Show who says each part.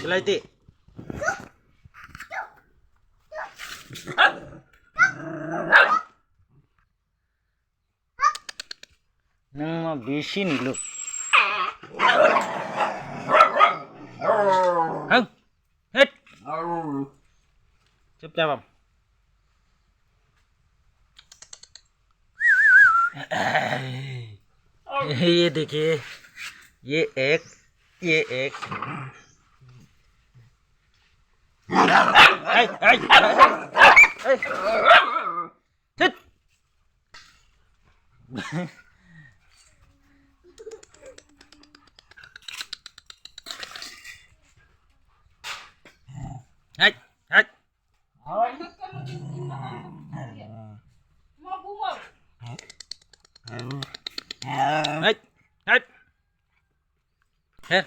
Speaker 1: Belati. Nang mabisin lu. Hang. Hết. Chụp cho bầm. ये देखिए ये एक ai ai ai thích ai ai hết hết hết